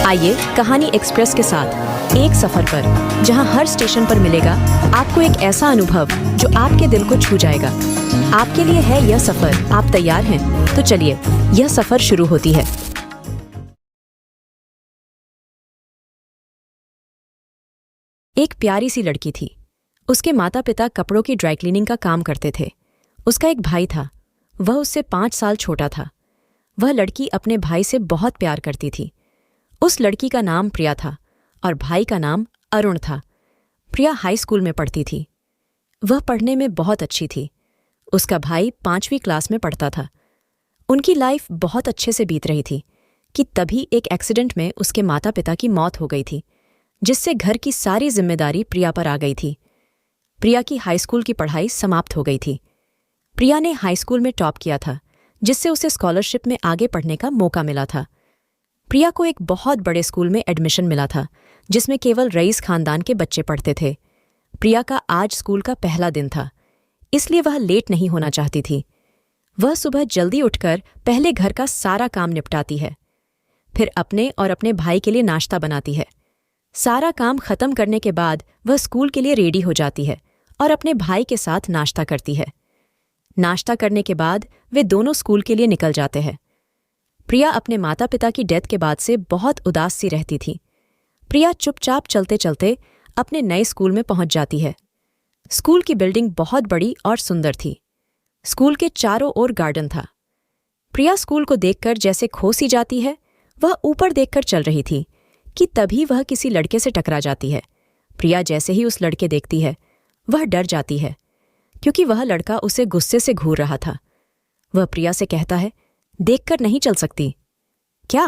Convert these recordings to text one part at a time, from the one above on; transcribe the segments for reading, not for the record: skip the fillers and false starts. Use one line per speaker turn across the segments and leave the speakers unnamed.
आइए कहानी एक्सप्रेस के साथ एक सफर पर, जहां हर स्टेशन पर मिलेगा आपको एक ऐसा अनुभव जो आपके दिल को छू जाएगा। आपके लिए है यह सफर। आप तैयार हैं? तो चलिए, यह सफर शुरू होती है। एक प्यारी सी लड़की थी। उसके माता पिता कपड़ों की ड्राई क्लीनिंग का काम करते थे। उसका एक भाई था, वह उससे 5 साल छोटा था। वह लड़की अपने भाई से बहुत प्यार करती थी। उस लड़की का नाम प्रिया था और भाई का नाम अरुण था। प्रिया हाई स्कूल में पढ़ती थी। वह पढ़ने में बहुत अच्छी थी। उसका भाई 5वीं क्लास में पढ़ता था। उनकी लाइफ बहुत अच्छे से बीत रही थी कि तभी एक एक्सीडेंट में उसके माता पिता की मौत हो गई थी, जिससे घर की सारी जिम्मेदारी प्रिया पर आ गई थी। प्रिया की हाई स्कूल की पढ़ाई समाप्त हो गई थी। प्रिया ने हाई स्कूल में टॉप किया था, जिससे उसे स्कॉलरशिप में आगे पढ़ने का मौका मिला था। प्रिया को एक बहुत बड़े स्कूल में एडमिशन मिला था, जिसमें केवल रईस खानदान के बच्चे पढ़ते थे। प्रिया का आज स्कूल का पहला दिन था, इसलिए वह लेट नहीं होना चाहती थी। वह सुबह जल्दी उठकर पहले घर का सारा काम निपटाती है, फिर अपने और अपने भाई के लिए नाश्ता बनाती है। सारा काम खत्म करने के बाद वह स्कूल के लिए रेडी हो जाती है और अपने भाई के साथ नाश्ता करती है। नाश्ता करने के बाद वे दोनों स्कूल के लिए निकल जाते हैं। प्रिया अपने माता पिता की डेथ के बाद से बहुत उदास सी रहती थी। प्रिया चुपचाप चलते चलते अपने नए स्कूल में पहुंच जाती है। स्कूल की बिल्डिंग बहुत बड़ी और सुंदर थी। स्कूल के चारों ओर गार्डन था। प्रिया स्कूल को देखकर जैसे खो सी जाती है, वह ऊपर देखकर चल रही थी कि तभी वह किसी लड़के से टकरा जाती है। प्रिया जैसे ही उस लड़के देखती है, वह डर जाती है, क्योंकि वह लड़का उसे गुस्से से घूर रहा था। वह प्रिया से कहता है, देखकर नहीं चल सकती क्या?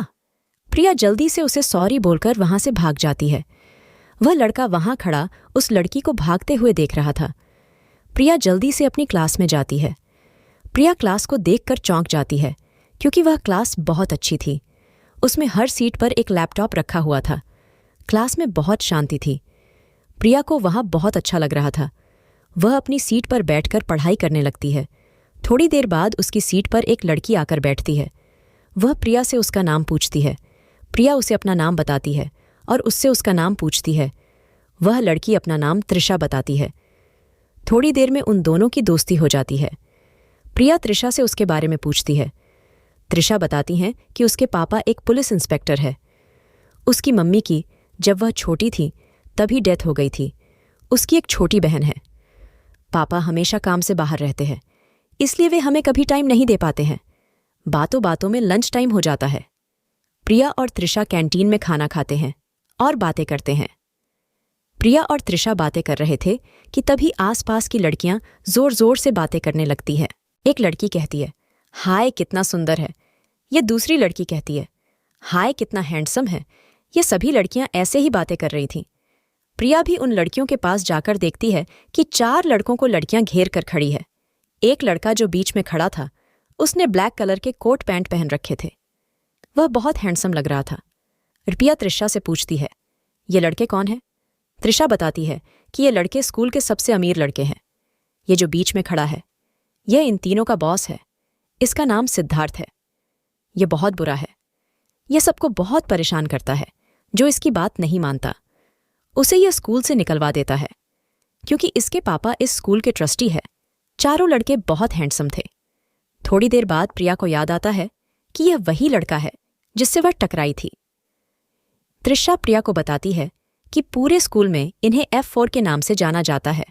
प्रिया जल्दी से उसे सॉरी बोलकर वहां से भाग जाती है। वह लड़का वहां खड़ा उस लड़की को भागते हुए देख रहा था। प्रिया जल्दी से अपनी क्लास में जाती है। प्रिया क्लास को देखकर चौंक जाती है, क्योंकि वह क्लास बहुत अच्छी थी। उसमें हर सीट पर एक लैपटॉप रखा हुआ था। क्लास में बहुत शांति थी। प्रिया को वहां बहुत अच्छा लग रहा था। वह अपनी सीट पर बैठकर पढ़ाई करने लगती है। थोड़ी देर बाद उसकी सीट पर एक लड़की आकर बैठती है। वह प्रिया से उसका नाम पूछती है। प्रिया उसे अपना नाम बताती है और उससे उसका नाम पूछती है। वह लड़की अपना नाम त्रिशा बताती है। थोड़ी देर में उन दोनों की दोस्ती हो जाती है। प्रिया त्रिशा से उसके बारे में पूछती है। त्रिशा बताती हैं कि उसके पापा एक पुलिस इंस्पेक्टर है। उसकी मम्मी की जब वह छोटी थी तभी डेथ हो गई थी। उसकी एक छोटी बहन है। पापा हमेशा काम से बाहर रहते हैं, इसलिए वे हमें कभी टाइम नहीं दे पाते हैं। बातों बातों में लंच टाइम हो जाता है। प्रिया और त्रिशा कैंटीन में खाना खाते हैं और बातें करते हैं। प्रिया और त्रिशा बातें कर रहे थे कि तभी आसपास की लड़कियां जोर जोर से बातें करने लगती हैं। एक लड़की कहती है, हाय कितना सुंदर है। यह दूसरी लड़की कहती है, हाय कितना हैंडसम है। ये सभी लड़कियां ऐसे ही बातें कर रही थीं। प्रिया भी उन लड़कियों के पास जाकर देखती है कि 4 लड़कों को लड़कियां घेर कर खड़ी है। एक लड़का जो बीच में खड़ा था, उसने ब्लैक कलर के कोट पैंट पहन रखे थे। वह बहुत हैंडसम लग रहा था। प्रिया त्रिशा से पूछती है, ये लड़के कौन हैं? त्रिशा बताती है कि ये लड़के स्कूल के सबसे अमीर लड़के हैं। ये जो बीच में खड़ा है, यह इन तीनों का बॉस है। इसका नाम सिद्धार्थ है। यह बहुत बुरा है। यह सबको बहुत परेशान करता है। जो इसकी बात नहीं मानता, उसे यह स्कूल से निकलवा देता है, क्योंकि इसके पापा इस स्कूल के ट्रस्टी है। चारों लड़के बहुत हैंडसम थे। थोड़ी देर बाद प्रिया को याद आता है कि यह वही लड़का है जिससे वह टकराई थी। त्रिशा प्रिया को बताती है कि पूरे स्कूल में इन्हें F4 के नाम से जाना जाता है।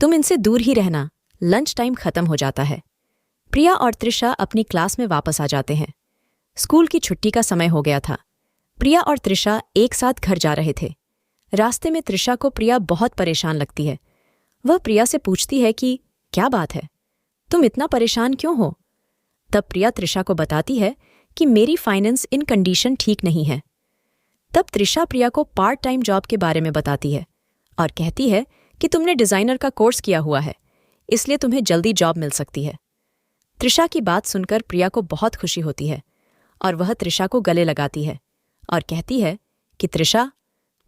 तुम इनसे दूर ही रहना, लंच टाइम खत्म हो जाता है। प्रिया और त्रिशा अपनी क्लास में वापस आ जाते हैं। स्कूल की छुट्टी का समय हो गया था। प्रिया और त्रिशा एक साथ घर जा रहे थे। रास्ते में त्रिशा को प्रिया बहुत परेशान लगती है। वह प्रिया से पूछती है कि क्या बात है, तुम इतना परेशान क्यों हो? तब प्रिया त्रिशा को बताती है कि मेरी फाइनेंस इन कंडीशन ठीक नहीं है। तब त्रिशा प्रिया को पार्ट टाइम जॉब के बारे में बताती है और कहती है कि तुमने डिजाइनर का कोर्स किया हुआ है, इसलिए तुम्हें जल्दी जॉब मिल सकती है। त्रिशा की बात सुनकर प्रिया को बहुत खुशी होती है और वह त्रिशा को गले लगाती है और कहती है कि त्रिशा,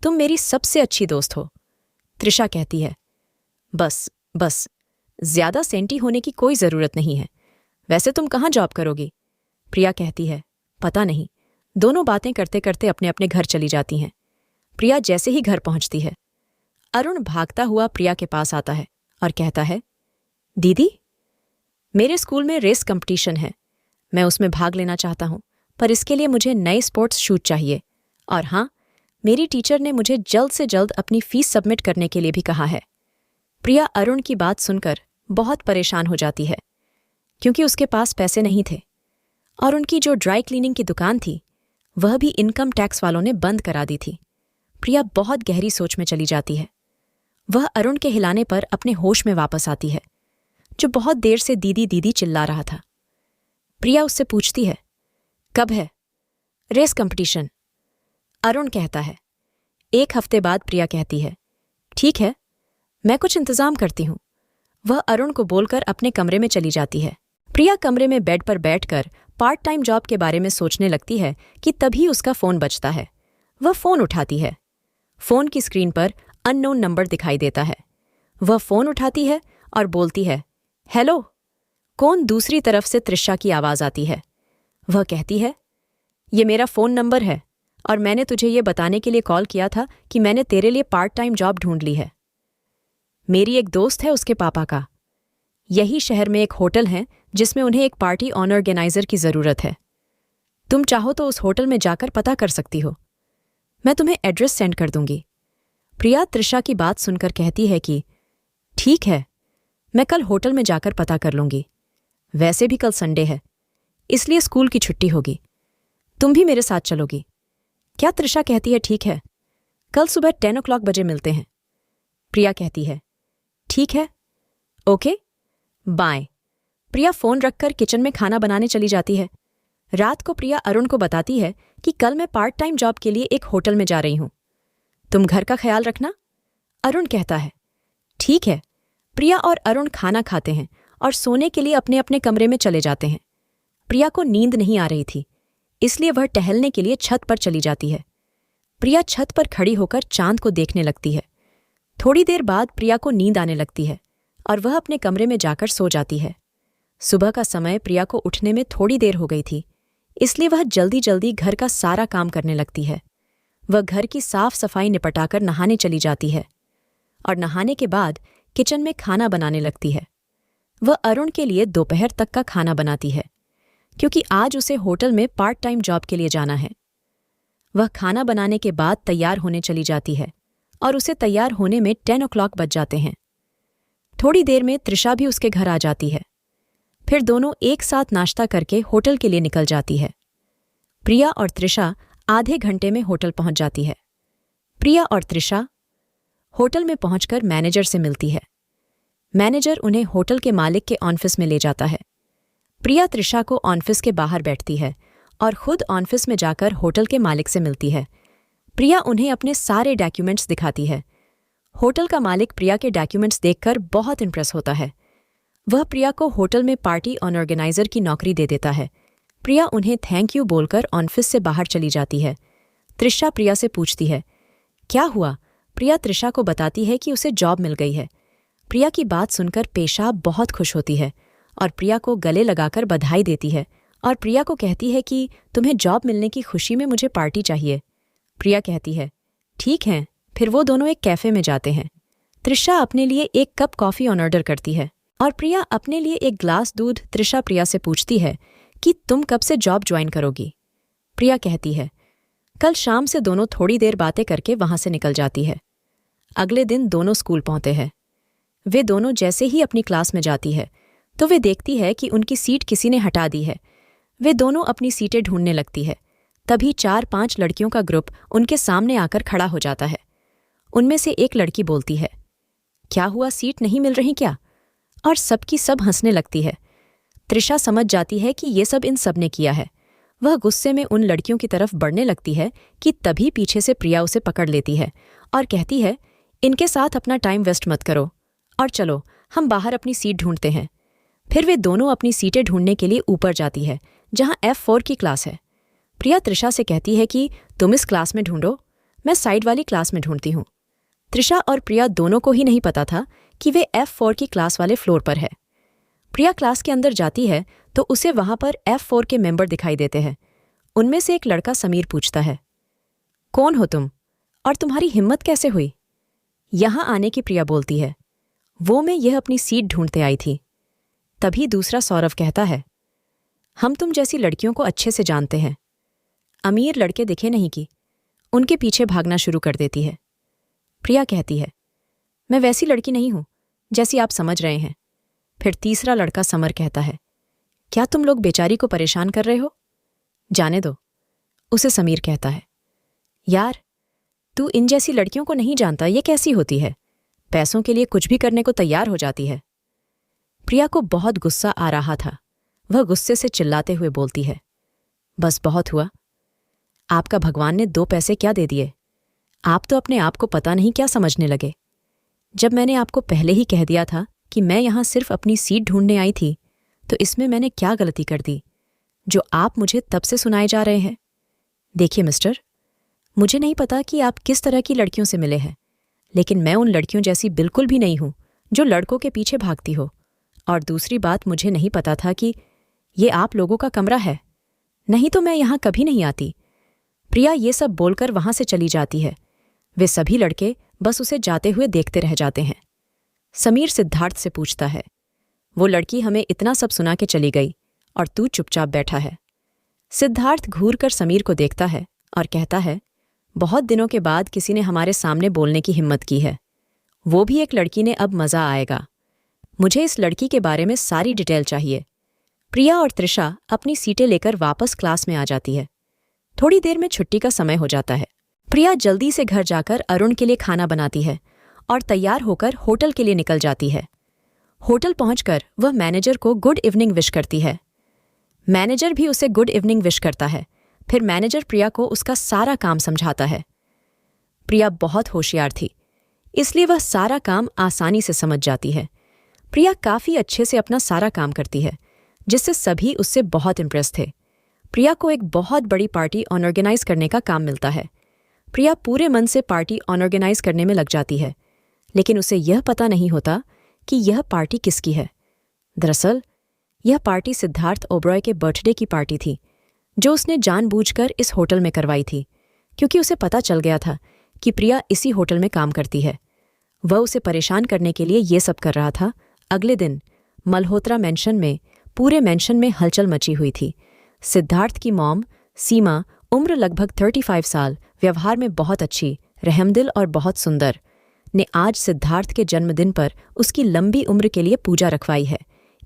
तुम मेरी सबसे अच्छी दोस्त हो। त्रिशा कहती है, बस बस, ज्यादा सेंटी होने की कोई जरूरत नहीं है। वैसे तुम कहाँ जॉब करोगी? प्रिया कहती है, पता नहीं, दोनों बातें करते करते अपने अपने घर चली जाती हैं। प्रिया जैसे ही घर पहुंचती है, अरुण भागता हुआ प्रिया के पास आता है और कहता है, दीदी, मेरे स्कूल में रेस कंपटीशन है। मैं उसमें भाग लेना चाहता हूं, पर इसके लिए मुझे नए स्पोर्ट्स शूज चाहिए। और हाँ, मेरी टीचर ने मुझे जल्द से जल्द अपनी फीस सबमिट करने के लिए भी कहा है। प्रिया अरुण की बात सुनकर बहुत परेशान हो जाती है, क्योंकि उसके पास पैसे नहीं थे और उनकी जो ड्राई क्लीनिंग की दुकान थी वह भी इनकम टैक्स वालों ने बंद करा दी थी। प्रिया बहुत गहरी सोच में चली जाती है। वह अरुण के हिलाने पर अपने होश में वापस आती है, जो बहुत देर से दीदी दीदी चिल्ला रहा था। प्रिया उससे पूछती है, कब है रेस कंपटीशन? अरुण कहता है। 1 हफ्ते बाद प्रिया कहती है, ठीक है, मैं कुछ इंतजाम करती हूं। वह अरुण को बोलकर अपने कमरे में चली जाती है। प्रिया कमरे में बेड पर बैठकर पार्ट टाइम जॉब के बारे में सोचने लगती है कि तभी उसका फोन बजता है। वह फोन उठाती है। फोन की स्क्रीन पर अननोन नंबर दिखाई देता है। वह फोन उठाती है और बोलती है, हेलो। कौन? दूसरी तरफ से त्रिशा की आवाज आती है। वह कहती है, ये मेरा फोन नंबर है और मैंने तुझे ये बताने के लिए कॉल किया था कि मैंने तेरे लिए पार्ट टाइम जॉब ढूंढ ली है। मेरी एक दोस्त है, उसके पापा का यही शहर में एक होटल है जिसमें उन्हें एक पार्टी ऑर्गेनाइजर की जरूरत है। तुम चाहो तो उस होटल में जाकर पता कर सकती हो। मैं तुम्हें एड्रेस सेंड कर दूंगी। प्रिया त्रिशा की बात सुनकर कहती है कि ठीक है, मैं कल होटल में जाकर पता कर लूंगी। वैसे भी कल संडे है, इसलिए स्कूल की छुट्टी होगी। तुम भी मेरे साथ चलोगी क्या? त्रिशा कहती है, ठीक है, कल सुबह 10 o'clock बजे मिलते हैं। प्रिया कहती है, ठीक है, ओके, बाय। प्रिया फोन रखकर किचन में खाना बनाने चली जाती है। रात को प्रिया अरुण को बताती है कि कल मैं पार्ट टाइम जॉब के लिए एक होटल में जा रही हूं। तुम घर का ख्याल रखना। अरुण कहता है, ठीक है। प्रिया और अरुण खाना खाते हैं और सोने के लिए अपने अपने कमरे में चले जाते हैं। प्रिया को नींद नहीं आ रही थी, इसलिए वह टहलने के लिए छत पर चली जाती है। प्रिया छत पर खड़ी होकर चांद को देखने लगती है। थोड़ी देर बाद प्रिया को नींद आने लगती है और वह अपने कमरे में जाकर सो जाती है। सुबह का समय प्रिया को उठने में थोड़ी देर हो गई थी, इसलिए वह जल्दी जल्दी घर का सारा काम करने लगती है। वह घर की साफ सफाई निपटाकर नहाने चली जाती है और नहाने के बाद किचन में खाना बनाने लगती है। वह अरुण के लिए दोपहर तक का खाना बनाती है, क्योंकि आज उसे होटल में पार्ट टाइम जॉब के लिए जाना है। वह खाना बनाने के बाद तैयार होने चली जाती है और उसे तैयार होने में 10 o'clock बज जाते हैं। थोड़ी देर में त्रिशा भी उसके घर आ जाती है। फिर दोनों एक साथ नाश्ता करके होटल के लिए निकल जाती है। प्रिया और त्रिशा आधे घंटे में होटल पहुंच जाती है। प्रिया और त्रिशा होटल में पहुंचकर मैनेजर से मिलती है। मैनेजर उन्हें होटल के मालिक के ऑफिस में ले जाता है। प्रिया त्रिशा को ऑफिस के बाहर बैठती है और खुद ऑफिस में जाकर होटल के मालिक से मिलती है। प्रिया उन्हें अपने सारे डॉक्यूमेंट्स दिखाती है। होटल का मालिक प्रिया के डॉक्यूमेंट्स देखकर बहुत इंप्रेस होता है। वह प्रिया को होटल में पार्टी ऑर्गेनाइजर की नौकरी दे देता है। प्रिया उन्हें थैंक यू बोलकर ऑफिस से बाहर चली जाती है। त्रिशा प्रिया से पूछती है, क्या हुआ? प्रिया त्रिशा को बताती है कि उसे जॉब मिल गई है। प्रिया की बात सुनकर पेशाब बहुत खुश होती है और प्रिया को गले लगाकर बधाई देती है और प्रिया को कहती है कि तुम्हें जॉब मिलने की खुशी में मुझे पार्टी चाहिए। प्रिया कहती है, ठीक है। फिर वो दोनों एक कैफे में जाते हैं। त्रिशा अपने लिए एक कप कॉफी ऑर्डर करती है और प्रिया अपने लिए एक ग्लास दूध। त्रिशा प्रिया से पूछती है कि तुम कब से जॉब ज्वाइन करोगी? प्रिया कहती है, कल शाम से। दोनों थोड़ी देर बातें करके वहां से निकल जाती है। अगले दिन दोनों स्कूल पहुंचते हैं। वे दोनों जैसे ही अपनी क्लास में जाती है तो वे देखती है कि उनकी सीट किसी ने हटा दी है। वे दोनों अपनी सीटें ढूंढने लगती है। तभी 4-5 लड़कियों का ग्रुप उनके सामने आकर खड़ा हो जाता है। उनमें से एक लड़की बोलती है, क्या हुआ, सीट नहीं मिल रही क्या? और सबकी सब हंसने लगती है। त्रिशा समझ जाती है कि ये सब इन सब ने किया है। वह गुस्से में उन लड़कियों की तरफ बढ़ने लगती है कि तभी पीछे से प्रिया उसे पकड़ लेती है और कहती है, इनके साथ अपना टाइम वेस्ट मत करो और चलो हम बाहर अपनी सीट ढूंढते हैं। फिर वे दोनों अपनी सीटें ढूंढने के लिए ऊपर जाती है, जहां F4 की क्लास है। प्रिया त्रिशा से कहती है कि तुम इस क्लास में ढूंढो, मैं साइड वाली क्लास में ढूंढती हूँ। त्रिशा और प्रिया दोनों को ही नहीं पता था कि वे F4 की क्लास वाले फ्लोर पर है। प्रिया क्लास के अंदर जाती है तो उसे वहां पर F4 के मेंबर दिखाई देते हैं। उनमें से एक लड़का समीर पूछता है, कौन हो तुम और तुम्हारी हिम्मत कैसे हुई? यहां आने की प्रिया बोलती है, वो मैं यह अपनी सीट ढूंढते आई थी। तभी दूसरा सौरव कहता है, हम तुम जैसी लड़कियों को अच्छे से जानते हैं। अमीर लड़के दिखे नहीं कि उनके पीछे भागना शुरू कर देती है। प्रिया कहती है, मैं वैसी लड़की नहीं हूं जैसी आप समझ रहे हैं। फिर तीसरा लड़का समर कहता है, क्या तुम लोग बेचारी को परेशान कर रहे हो? जाने दो। उसे समीर कहता है, यार तू इन जैसी लड़कियों को नहीं जानता, ये कैसी होती है, पैसों के लिए कुछ भी करने को तैयार हो जाती है। प्रिया को बहुत गुस्सा आ रहा था। वह गुस्से से चिल्लाते हुए बोलती है, बस बहुत हुआ। आपका भगवान ने 2 पैसे क्या दे दिए? आप तो अपने आप को पता नहीं क्या समझने लगे। जब मैंने आपको पहले ही कह दिया था कि मैं यहां सिर्फ अपनी सीट ढूंढने आई थी, तो इसमें मैंने क्या गलती कर दी जो आप मुझे तब से सुनाए जा रहे हैं? देखिए मिस्टर, मुझे नहीं पता कि आप किस तरह की लड़कियों से मिले हैं, लेकिन मैं उन लड़कियों जैसी बिल्कुल भी नहीं हूं जो लड़कों के पीछे भागती हो। और दूसरी बात, मुझे नहीं पता था कि ये आप लोगों का कमरा है, नहीं तो मैं यहां कभी नहीं आती। प्रिया ये सब बोलकर वहां से चली जाती है। वे सभी लड़के बस उसे जाते हुए देखते रह जाते हैं। समीर सिद्धार्थ से पूछता है, वो लड़की हमें इतना सब सुना के चली गई और तू चुपचाप बैठा है। सिद्धार्थ घूर कर समीर को देखता है और कहता है, बहुत दिनों के बाद किसी ने हमारे सामने बोलने की हिम्मत की है, वो भी एक लड़की ने। अब मजा आएगा। मुझे इस लड़की के बारे में सारी डिटेल चाहिए। प्रिया और त्रिशा अपनी सीटें लेकर वापस क्लास में आ जाती है। थोड़ी देर में छुट्टी का समय हो जाता है। प्रिया जल्दी से घर जाकर अरुण के लिए खाना बनाती है और तैयार होकर होटल के लिए निकल जाती है। होटल पहुंचकर वह मैनेजर को गुड इवनिंग विश करती है। मैनेजर भी उसे गुड इवनिंग विश करता है। फिर मैनेजर प्रिया को उसका सारा काम समझाता है। प्रिया बहुत होशियार थी, इसलिए वह सारा काम आसानी से समझ जाती है। प्रिया काफी अच्छे से अपना सारा काम करती है, जिससे सभी उससे बहुत इम्प्रेस थे। प्रिया को एक बहुत बड़ी पार्टी ऑर्गेनाइज करने का काम मिलता है। प्रिया पूरे मन से पार्टी ऑर्गेनाइज करने में लग जाती है, लेकिन उसे यह पता नहीं होता कि यह पार्टी किसकी है। दरअसल यह पार्टी सिद्धार्थ ओबरॉय के बर्थडे की पार्टी थी, जो उसने जानबूझकर इस होटल में करवाई थी, क्योंकि उसे पता चल गया था कि प्रिया इसी होटल में काम करती है। वह उसे परेशान करने के लिए ये सब कर रहा था। अगले दिन मल्होत्रा मेंशन में पूरे मेंशन में हलचल मची हुई थी। सिद्धार्थ की मॉम सीमा, उम्र लगभग 35 साल, व्यवहार में बहुत अच्छी, रहमदिल और बहुत सुंदर, ने आज सिद्धार्थ के जन्मदिन पर उसकी लंबी उम्र के लिए पूजा रखवाई है,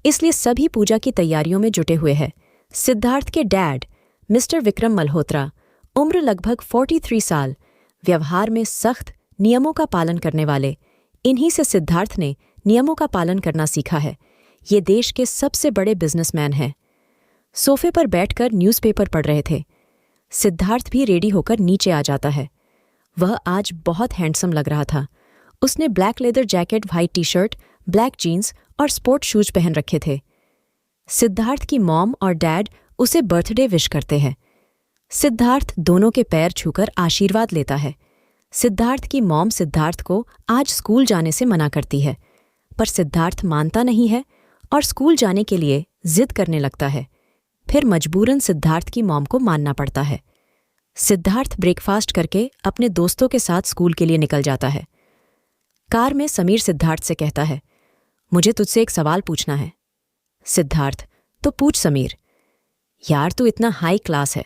इसलिए सभी पूजा की तैयारियों में जुटे हुए हैं। सिद्धार्थ के डैड मिस्टर विक्रम मल्होत्रा, उम्र लगभग 43 साल, व्यवहार में सख्त, नियमों का पालन करने वाले। इन्हीं से सिद्धार्थ ने नियमों का पालन करना सीखा है। ये देश के सबसे बड़े बिजनेसमैन हैं। सोफे पर बैठकर न्यूज़पेपर पढ़ रहे थे। सिद्धार्थ भी रेडी होकर नीचे आ जाता है। वह आज बहुत हैंडसम लग रहा था। उसने black leather jacket, white T shirt, black jeans और स्पोर्ट शूज पहन रखे थे। सिद्धार्थ की मॉम और डैड उसे बर्थडे विश करते हैं। सिद्धार्थ दोनों के पैर छूकर आशीर्वाद लेता है। सिद्धार्थ की मॉम सिद्धार्थ को आज स्कूल जाने से मना करती है, पर सिद्धार्थ मानता नहीं है और स्कूल जाने के लिए जिद करने लगता है। फिर मजबूरन सिद्धार्थ की मॉम को मानना पड़ता है। सिद्धार्थ ब्रेकफास्ट करके अपने दोस्तों के साथ स्कूल के लिए निकल जाता है। कार में समीर सिद्धार्थ से कहता है, मुझे तुझसे एक सवाल पूछना है। सिद्धार्थ, तो पूछ समीर। यार तू इतना हाई क्लास है,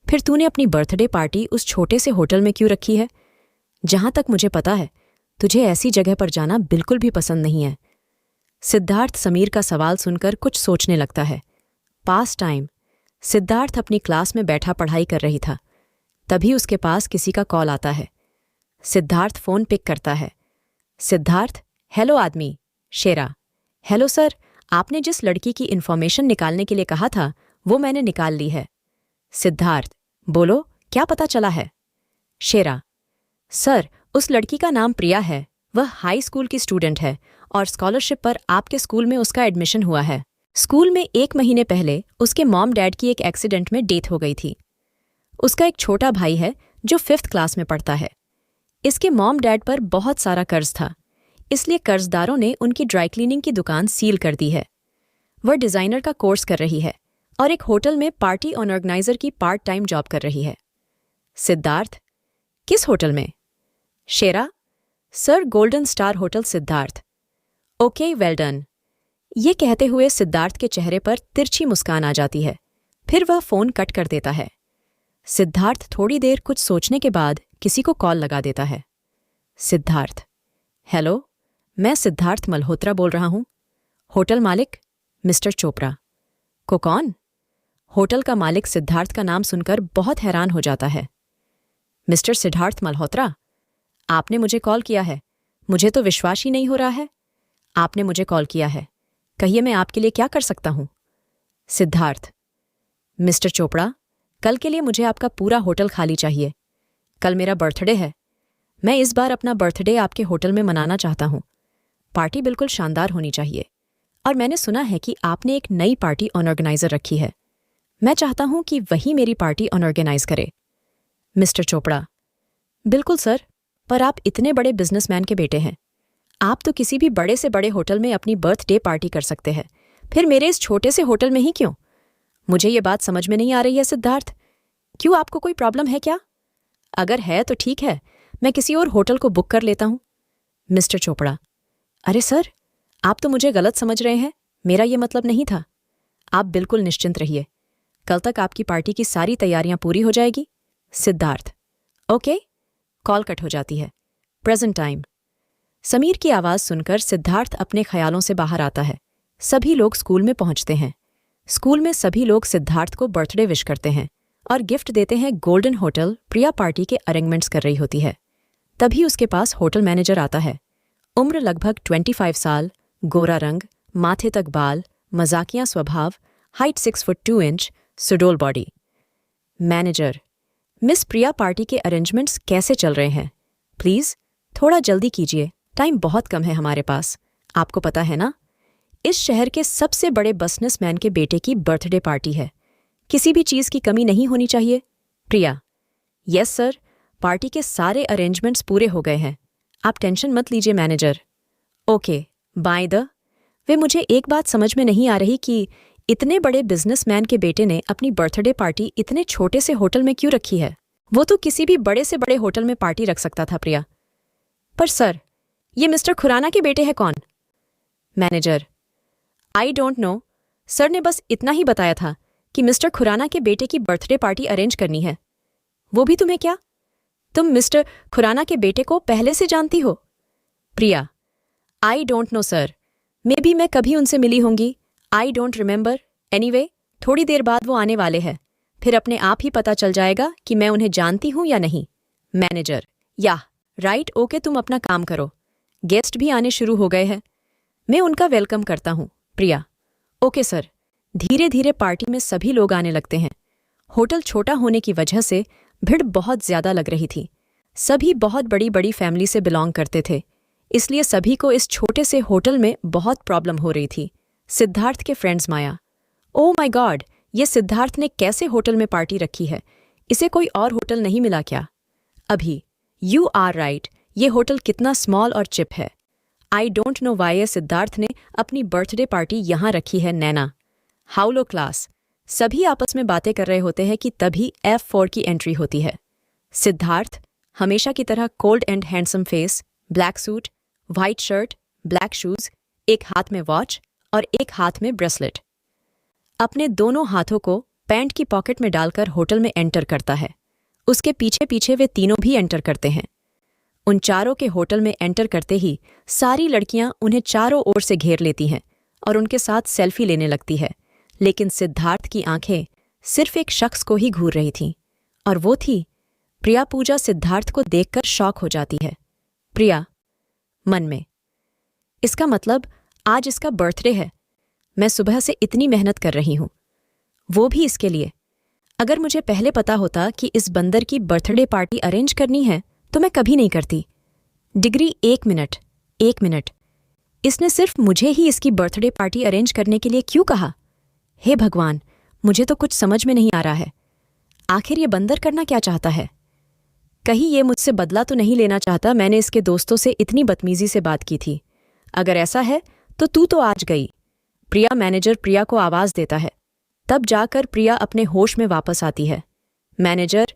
फिर तूने अपनी बर्थडे पार्टी उस छोटे से होटल में क्यों रखी है? जहां तक मुझे पता है, तुझे ऐसी जगह पर जाना बिल्कुल भी पसंद नहीं है। सिद्धार्थ समीर का सवाल सुनकर कुछ सोचने लगता है। पास टाइम सिद्धार्थ अपनी क्लास में बैठा पढ़ाई कर रही था। तभी उसके पास किसी का कॉल आता है। सिद्धार्थ फोन पिक करता है। सिद्धार्थ, हेलो आदमी, शेरा। हेलो सर, आपने जिस लड़की की इन्फॉर्मेशन निकालने के लिए कहा था, वो मैंने निकाल ली है। सिद्धार्थ, बोलो क्या पता चला है? शेरा, सर उस लड़की का नाम प्रिया है। वह हाई स्कूल की स्टूडेंट है और स्कॉलरशिप पर आपके स्कूल में उसका एडमिशन हुआ है। स्कूल में 1 महीने पहले उसके मॉम डैड की एक एक्सीडेंट में डेथ हो गई थी। उसका एक छोटा भाई है जो 5th क्लास में पढ़ता है। इसके मॉम डैड पर बहुत सारा कर्ज था, इसलिए कर्जदारों ने उनकी ड्राई क्लीनिंग की दुकान सील कर दी है। वह डिज़ाइनर का कोर्स कर रही है और एक होटल में पार्टी ऑर्गेनाइजर की पार्ट टाइम जॉब कर रही है। सिद्धार्थ, किस होटल में? Shera, sir golden star hotel Siddharth. Okay, well done. ये कहते हुए सिद्धार्थ के चेहरे पर तिरछी मुस्कान आ जाती है। फिर वह फोन कट कर देता है। सिद्धार्थ थोड़ी देर कुछ सोचने के बाद किसी को कॉल लगा देता है। सिद्धार्थ, हेलो, मैं सिद्धार्थ मल्होत्रा बोल रहा हूं। होटल मालिक मिस्टर चोपड़ा को कौन? होटल का मालिक सिद्धार्थ का नाम सुनकर बहुत हैरान हो जाता है। मिस्टर सिद्धार्थ मल्होत्रा, आपने मुझे कॉल किया है। मुझे तो विश्वास ही नहीं हो रहा है। आपने मुझे कॉल किया है। कहिए मैं आपके लिए क्या कर सकता हूं? सिद्धार्थ, मिस्टर चोपड़ा, कल के लिए मुझे आपका पूरा होटल खाली चाहिए। कल मेरा बर्थडे है। मैं इस बार अपना बर्थडे आपके होटल में मनाना चाहता हूं। पार्टी बिल्कुल शानदार होनी चाहिए। और मैंने सुना है कि आपने एक नई पार्टी ऑर्गेनाइजर रखी है। मैं चाहता हूं कि वही मेरी पार्टी ऑर्गेनाइज करे। मिस्टर चोपड़ा, बिल्कुल सर, पर आप इतने बड़े बिजनेसमैन के बेटे हैं। आप तो किसी भी बड़े से बड़े होटल में अपनी बर्थडे पार्टी कर सकते हैं, फिर मेरे इस छोटे से होटल में ही क्यों? मुझे ये बात समझ में नहीं आ रही है सिद्धार्थ। क्यों, आपको कोई प्रॉब्लम है क्या? अगर है तो ठीक है, मैं किसी और होटल को बुक कर लेता हूं। मिस्टर चोपड़ा, अरे सर, आप तो मुझे गलत समझ रहे हैं। मेरा ये मतलब नहीं था। आप बिल्कुल निश्चिंत रहिए। कल तक आपकी पार्टी की सारी तैयारियां पूरी हो जाएगी। सिद्धार्थ, ओके। कॉल कट हो जाती है। Present time. समीर की आवाज़ सुनकर सिद्धार्थ अपने ख्यालों से बाहर आता है। सभी लोग स्कूल में पहुंचते हैं। स्कूल में सभी लोग सिद्धार्थ को बर्थडे विश करते हैं और गिफ्ट देते हैं। गोल्डन होटल प्रिया पार्टी के अरेंजमेंट्स कर रही होती है। तभी उसके पास होटल मैनेजर आता है। उम्र लगभग 25 साल, गोरा रंग, माथे तक बाल, मजाकिया स्वभाव, हाइट 6 फुट 2 इंच, सुडोल body. Manager, miss Priya party के अरेंजमेंट्स कैसे चल रहे हैं? प्लीज थोड़ा जल्दी कीजिए, टाइम बहुत कम है हमारे पास। आपको पता है ना, इस शहर के सबसे बड़े बिजनेसमैन के बेटे की बर्थडे पार्टी है। किसी भी चीज की कमी नहीं होनी चाहिए। प्रिया, यस सर, पार्टी के सारे अरेंजमेंट्स पूरे हो गए हैं। आप टेंशन मत लीजिए manager. Okay, by the way, मुझे एक बात समझ में नहीं आ रही कि इतने बड़े बिजनेसमैन के बेटे ने अपनी बर्थडे पार्टी इतने छोटे से होटल में क्यों रखी है? वो तो किसी भी बड़े से बड़े होटल में पार्टी रख सकता था। प्रिया, पर सर, ये मिस्टर खुराना के बेटे हैं कौन? Manager, I don't know. Sir ने बस इतना ही बताया था कि मिस्टर खुराना के बेटे की बर्थडे पार्टी अरेंज करनी है। वो भी तुम्हें क्या? तुम मिस्टर खुराना के बेटे को पहले से जानती हो? Priya, I don't know sir, maybe मैं कभी उनसे मिली होंगी। I don't remember. एनीवे, थोड़ी देर बाद वो आने वाले हैं, फिर अपने आप ही पता चल जाएगा कि मैं उन्हें जानती हूं या नहीं। मैनेजर, या राइट, ओके, तुम अपना काम करो। गेस्ट भी आने शुरू हो गए हैं, मैं उनका वेलकम करता हूं। प्रिया, ओके सर। धीरे धीरे पार्टी में सभी लोग आने लगते हैं। होटल छोटा होने की वजह से भीड़ बहुत ज्यादा लग रही थी। सभी बहुत बड़ी बड़ी फैमिली से बिलोंग करते थे, इसलिए सभी को इस छोटे से होटल में बहुत प्रॉब्लम हो रही थी। सिद्धार्थ के friends Maya, oh my God, ये सिद्धार्थ ने कैसे होटल में पार्टी रखी है? इसे कोई और होटल नहीं मिला क्या? अभी, यू आर राइट, ये होटल कितना स्मॉल और चिप है। आई डोंट नो वाई सिद्धार्थ ने अपनी बर्थडे पार्टी यहाँ रखी है। नैना, हाउ लो क्लास। सभी आपस में बातें कर रहे होते हैं कि तभी F4 की एंट्री होती है। सिद्धार्थ, हमेशा की तरह cold and handsome face, black suit, white shirt, black shoes, एक हाथ में वॉच और एक हाथ में ब्रेसलेट, अपने दोनों हाथों को पैंट की पॉकेट में डालकर होटल में एंटर करता है। उसके पीछे पीछे वे तीनों भी एंटर करते हैं। उन चारों के होटल में एंटर करते ही सारी लड़कियां उन्हें चारों ओर से घेर लेती हैं और उनके साथ सेल्फी लेने लगती है। लेकिन सिद्धार्थ की आंखें सिर्फ एक शख्स को ही घूर रही थीं, और वो थी प्रिया। पूजा सिद्धार्थ को देखकर शॉक हो जाती है। प्रिया, मन में, इसका मतलब आज इसका बर्थडे है। मैं सुबह से इतनी मेहनत कर रही हूं, वो भी इसके लिए। अगर मुझे पहले पता होता कि इस बंदर की बर्थडे पार्टी अरेंज करनी है तो मैं कभी नहीं करती। डिग्री, एक मिनट, इसने सिर्फ मुझे ही इसकी बर्थडे पार्टी अरेंज करने के लिए क्यों कहा? हे भगवान, मुझे तो कुछ समझ में नहीं आ रहा है। आखिर ये बंदर करना क्या चाहता है? कहीं ये मुझसे बदला तो नहीं लेना चाहता? मैंने इसके दोस्तों से इतनी बदतमीजी से बात की थी। अगर ऐसा है तो तू तो आज गई। प्रिया, मैनेजर प्रिया को आवाज देता है। तब जाकर प्रिया अपने होश में वापस आती है। मैनेजर,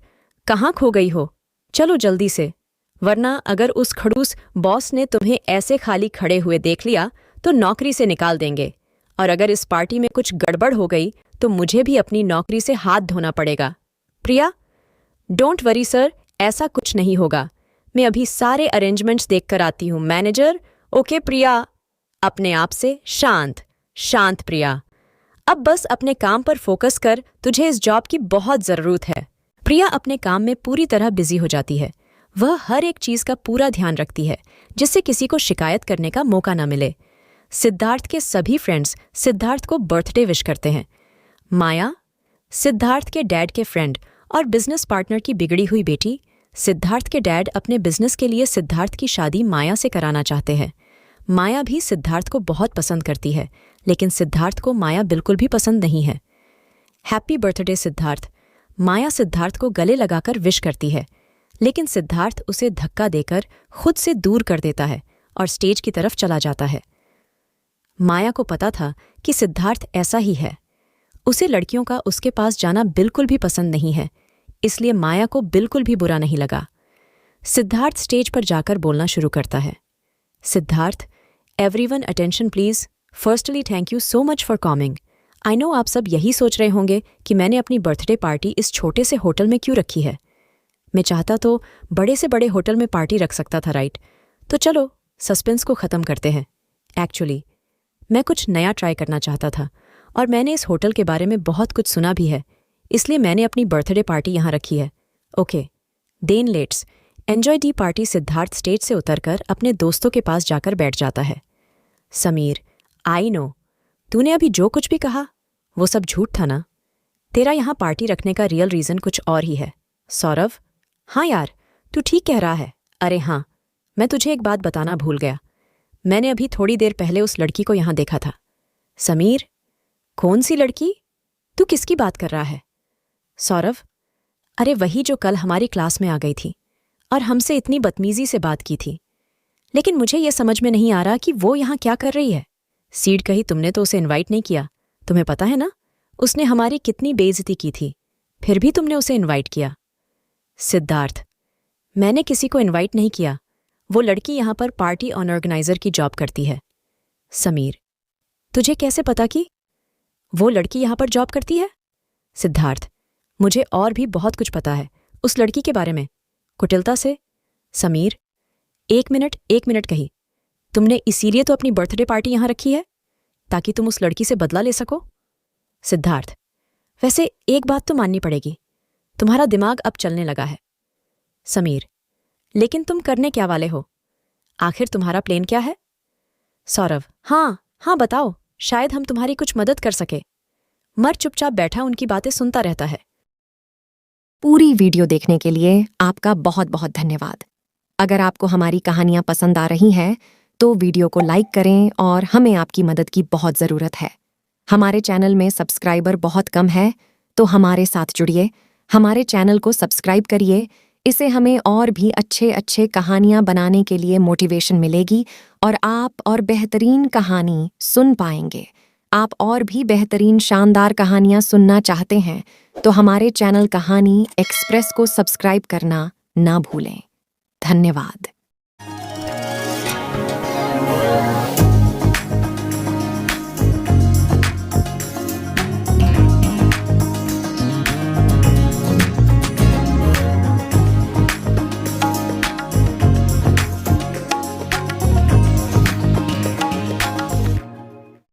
कहाँ खो गई हो? चलो जल्दी से, वरना अगर उस खड़ूस बॉस ने तुम्हें ऐसे खाली खड़े हुए देख लिया तो नौकरी से निकाल देंगे, और अगर इस पार्टी में कुछ गड़बड़ हो गई तो मुझे भी अपनी नौकरी से हाथ धोना पड़ेगा। प्रिया, डोंट वरी सर, ऐसा कुछ नहीं होगा। मैं अभी सारे अरेंजमेंट्स देखकर आती हूँ। मैनेजर, ओके प्रिया। अपने आप से शांत शांत प्रिया, अब बस अपने काम पर फोकस कर, तुझे इस जॉब की बहुत ज़रूरत है। प्रिया अपने काम में पूरी तरह बिजी हो जाती है। वह हर एक चीज़ का पूरा ध्यान रखती है जिससे किसी को शिकायत करने का मौका न मिले। सिद्धार्थ के सभी फ्रेंड्स सिद्धार्थ को बर्थडे विश करते हैं। माया, सिद्धार्थ के डैड के फ्रेंड और बिजनेस पार्टनर की बिगड़ी हुई बेटी। सिद्धार्थ के डैड अपने बिजनेस के लिए सिद्धार्थ की शादी माया से कराना चाहते हैं। माया भी सिद्धार्थ को बहुत पसंद करती है, लेकिन सिद्धार्थ को माया बिल्कुल भी पसंद नहीं है। Happy birthday Siddharth. माया सिद्धार्थ को गले लगाकर विश करती है, लेकिन सिद्धार्थ उसे धक्का देकर खुद से दूर कर देता है और स्टेज की तरफ चला जाता है। माया को पता था कि सिद्धार्थ ऐसा ही है। उसे लड़कियों का उसके पास जाना बिल्कुल भी पसंद नहीं है, इसलिए माया को बिल्कुल भी बुरा नहीं लगा। सिद्धार्थ स्टेज पर जाकर बोलना शुरू करता है। Siddharth, everyone attention please. Firstly thank you so much for coming. I know आप सब यही सोच रहे होंगे कि मैंने अपनी बर्थडे पार्टी इस छोटे से होटल में क्यों रखी है। मैं चाहता तो बड़े से बड़े होटल में पार्टी रख सकता था, राइट? तो चलो सस्पेंस को ख़त्म करते हैं। एक्चुअली मैं कुछ नया ट्राई करना चाहता था, और मैंने इस होटल के बारे में बहुत कुछ सुना भी है, इसलिए मैंने अपनी बर्थडे पार्टी यहाँ रखी है। Okay then let's enjoy the party. Siddharth stage से उतरकर अपने दोस्तों के पास जाकर बैठ जाता है। समीर, आई नो, तूने अभी जो कुछ भी कहा वो सब झूठ था ना? तेरा यहाँ पार्टी रखने का रियल रीज़न कुछ और ही है। सौरभ, हाँ यार, तू ठीक कह रहा है। अरे हाँ, मैं तुझे एक बात बताना भूल गया। मैंने अभी थोड़ी देर पहले उस लड़की को यहाँ देखा था। समीर, कौन सी लड़की? तू किसकी बात कर रहा है? सौरभ, अरे वही जो कल हमारी क्लास में आ गई थी और हमसे इतनी बदतमीजी से बात की थी। लेकिन मुझे यह समझ में नहीं आ रहा कि वो यहाँ क्या कर रही है। सीड कही तुमने तो उसे इनवाइट नहीं किया। तुम्हें पता है ना उसने हमारी कितनी बेइज्जती की थी, फिर भी तुमने उसे इनवाइट किया। सिद्धार्थ, मैंने किसी को इनवाइट नहीं किया। वो लड़की यहाँ पर पार्टी ऑर्गेनाइजर की जॉब करती है। समीर, तुझे कैसे पता कि वो लड़की यहाँ पर जॉब करती है? सिद्धार्थ, मुझे और भी बहुत कुछ पता है उस लड़की के बारे में, कुटिलता से। समीर, एक मिनट कही। तुमने इसीलिए तो अपनी बर्थडे पार्टी यहाँ रखी है ताकि तुम उस लड़की से बदला ले सको? सिद्धार्थ, वैसे एक बात तो माननी पड़ेगी, तुम्हारा दिमाग अब चलने लगा है। समीर, लेकिन तुम करने क्या वाले हो? आखिर तुम्हारा प्लान क्या है? सौरभ, हाँ बताओ, शायद हम तुम्हारी कुछ मदद कर सके। मर चुपचाप बैठा उनकी बातें सुनता रहता है।
पूरी वीडियो देखने के लिए आपका बहुत बहुत धन्यवाद। अगर आपको हमारी कहानियाँ पसंद आ रही हैं तो वीडियो को लाइक करें, और हमें आपकी मदद की बहुत ज़रूरत है। हमारे चैनल में सब्सक्राइबर बहुत कम है, तो हमारे साथ जुड़िए, हमारे चैनल को सब्सक्राइब करिए। इससे हमें और भी अच्छे कहानियाँ बनाने के लिए मोटिवेशन मिलेगी, और आप और बेहतरीन कहानी सुन पाएंगे। आप और भी बेहतरीन शानदार कहानियाँ सुनना चाहते हैं तो हमारे चैनल कहानी एक्सप्रेस को सब्सक्राइब करना ना भूलें। धन्यवाद।